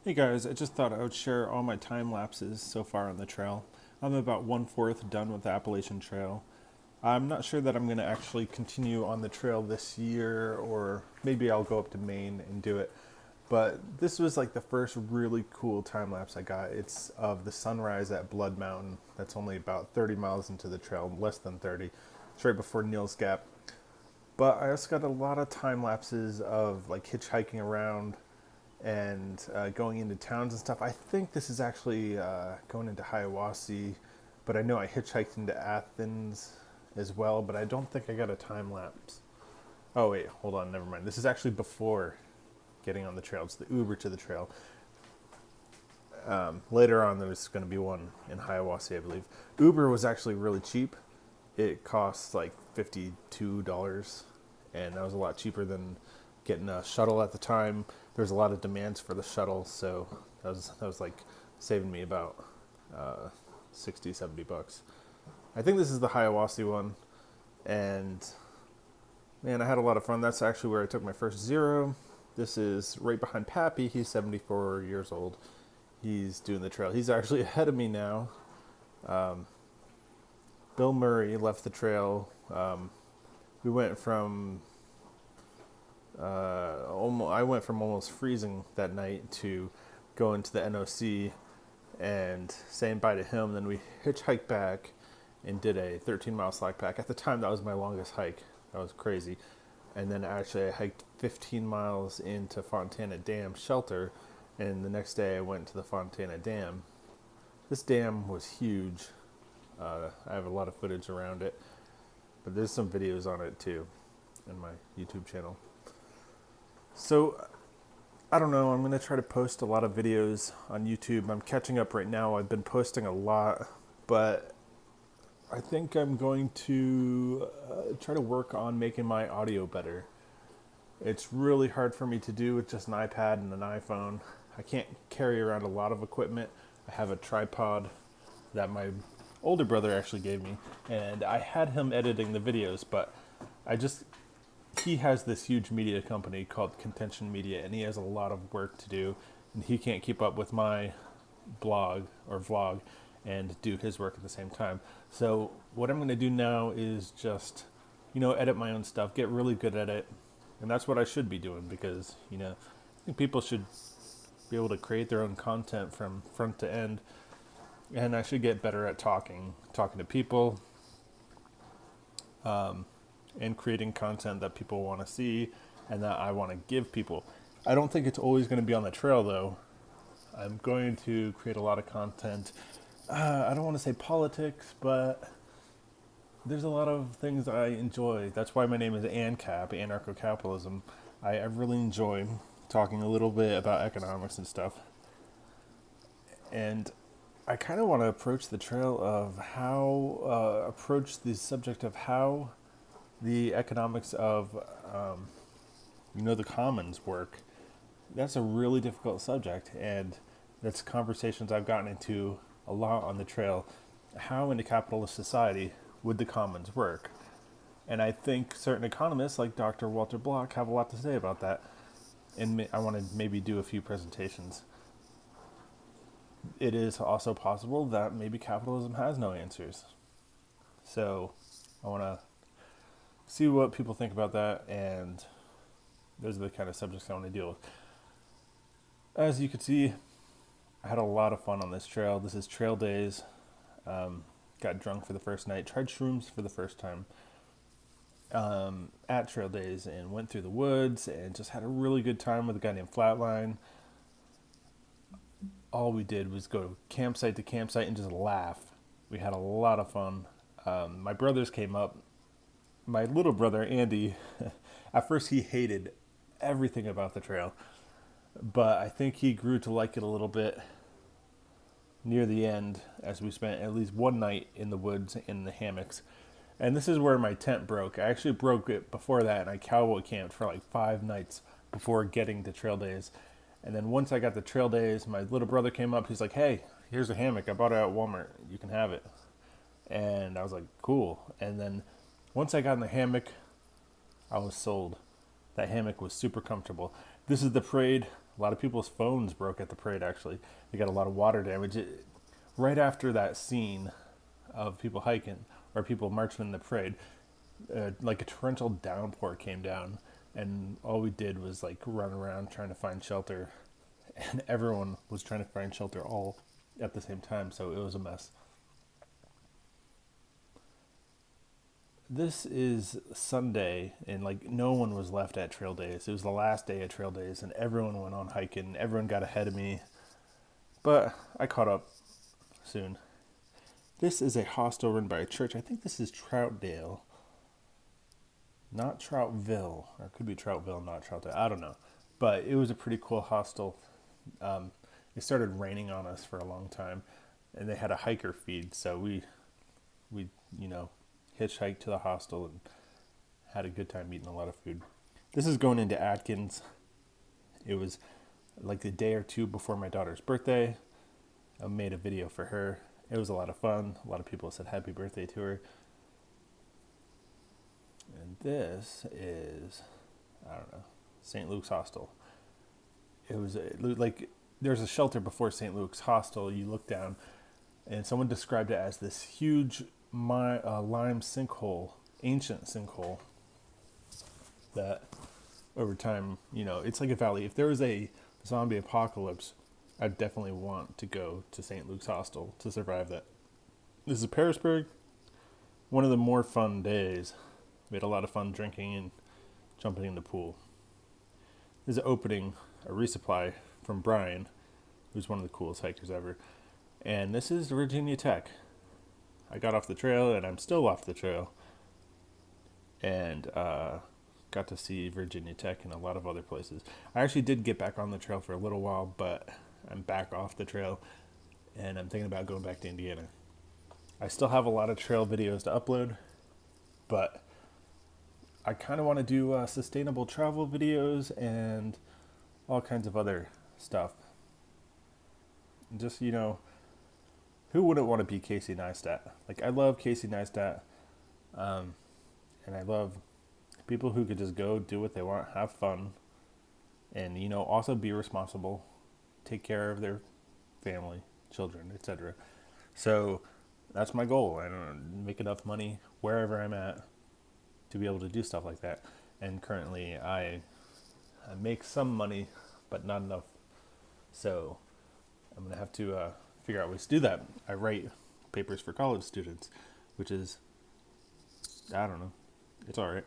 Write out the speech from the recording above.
Hey guys, I just thought I would share all my time lapses so far on the trail. I'm about 1/4 done with the Appalachian Trail. I'm not sure that I'm going to actually continue on the trail this year, or maybe I'll go up to Maine and do it. But this was like the first really cool time lapse I got. It's of the sunrise at Blood Mountain. That's only about 30 miles into the trail, less than 30. It's right before Neal's Gap. But I also got a lot of time lapses of like hitchhiking around and going into towns and stuff. I think this is actually going into Hiawassee, but I know I hitchhiked into Athens as well, but I don't think I got a time lapse. Oh, wait, hold on, never mind. This is actually before getting on the trail. It's the Uber to the trail. Later on, there's going to be one in Hiawassee, I believe. Uber was actually really cheap. It costs like $52, and that was a lot cheaper than getting a shuttle at the time. There's a lot of demands for the shuttle, so that was like saving me about 60, $70. I think this is the Hiawassee one, and man, I had a lot of fun. That's actually where I took my first zero. This is right behind Pappy. He's 74 years old. He's doing the trail. He's actually ahead of me now. Bill Murray left the trail. We went from I went from almost freezing that night to going to the NOC and saying bye to him. Then we hitchhiked back and did a 13-mile slack pack. At the time, that was my longest hike. That was crazy. And then actually I hiked 15 miles into Fontana Dam shelter, and the next day I went to the Fontana Dam. This dam was huge. I have a lot of footage around it, but there's some videos on it too in my YouTube channel. So, I don't know, I'm going to try to post a lot of videos on YouTube. I'm catching up right now. I've been posting a lot, but I think I'm going to try to work on making my audio better. It's really hard for me to do with just an iPad and an iPhone. I can't carry around a lot of equipment. I have a tripod that my older brother actually gave me, and I had him editing the videos, but he has this huge media company called Contention Media, and he has a lot of work to do, and he can't keep up with my blog or vlog and do his work at the same time. So what I'm going to do now is just, edit my own stuff, get really good at it, and that's what I should be doing because, I think people should be able to create their own content from front to end, and I should get better at talking to people, and creating content that people want to see and that I want to give people. I don't think it's always going to be on the trail though. I'm going to create a lot of content. I don't want to say politics, but there's a lot of things I enjoy. That's why my name is ANCAP, anarcho-capitalism. I really enjoy talking a little bit about economics and stuff. And I kind of want to approach the trail of approach the subject of how the economics of, the commons work. That's a really difficult subject, and that's conversations I've gotten into a lot on the trail. How in a capitalist society would the commons work? And I think certain economists like Dr. Walter Block have a lot to say about that, and I want to maybe do a few presentations. It is also possible that maybe capitalism has no answers. So I want to see what people think about that, and those are the kind of subjects I want to deal with. As you can see, I had a lot of fun on this trail. This is trail days. Got drunk for the first night, tried shrooms for the first time at trail days, and went through the woods and just had a really good time with a guy named Flatline. All we did was go campsite to campsite and just laugh. We had a lot of fun. My brothers came up. My little brother, Andy, at first he hated everything about the trail, but I think he grew to like it a little bit near the end as we spent at least one night in the woods in the hammocks. And this is where my tent broke. I actually broke it before that, and I cowboy camped for like 5 nights before getting to trail days. And then once I got the trail days, my little brother came up. He's like, "Hey, here's a hammock. I bought it at Walmart. You can have it." And I was like, "Cool." And then once I got in the hammock, I was sold. That hammock was super comfortable. This is the parade A lot of people's phones broke at the parade, actually. They got a lot of water damage. Right after that scene of people hiking or people marching in the parade, like a torrential downpour came down, and all we did was like run around trying to find shelter, and everyone was trying to find shelter all at the same time, so it was a mess. This is Sunday, and like no one was left at trail days. It was the last day of trail days, and everyone went on hiking. Everyone got ahead of me, but I caught up soon. This is a hostel run by a church. I think this is Troutdale, not Troutville, or it could be Troutville, not Troutdale. I don't know, but it was a pretty cool hostel. Um, it started raining on us for a long time, and they had a hiker feed, so we hitchhiked to the hostel and had a good time eating a lot of food. This is going into Atkins. It was like the day or two before my daughter's birthday. I made a video for her. It was a lot of fun. A lot of people said happy birthday to her. And this is, I don't know, St. Luke's Hostel. It was like there's a shelter before St. Luke's Hostel. You look down, and someone described it as this huge lime sinkhole, ancient sinkhole, that over time, it's like a valley. If there was a zombie apocalypse, I'd definitely want to go to St. Luke's Hostel to survive that. This is Parisburg. One of the more fun days. We had a lot of fun drinking and jumping in the pool. This is opening a resupply from Brian, who's one of the coolest hikers ever. And this is Virginia Tech. I got off the trail, and I'm still off the trail. And got to see Virginia Tech and a lot of other places. I actually did get back on the trail for a little while, but I'm back off the trail, and I'm thinking about going back to Indiana. I still have a lot of trail videos to upload, but I kind of want to do sustainable travel videos and all kinds of other stuff. Just, who wouldn't want to be Casey Neistat? Like, I love Casey Neistat, and I love people who could just go do what they want, have fun, and, also be responsible, take care of their family, children, etc. So that's my goal. I don't make enough money wherever I'm at to be able to do stuff like that. And currently I make some money, but not enough. So I'm going to have to figure out ways to do that. I write papers for college students, which is, I don't know, it's all right.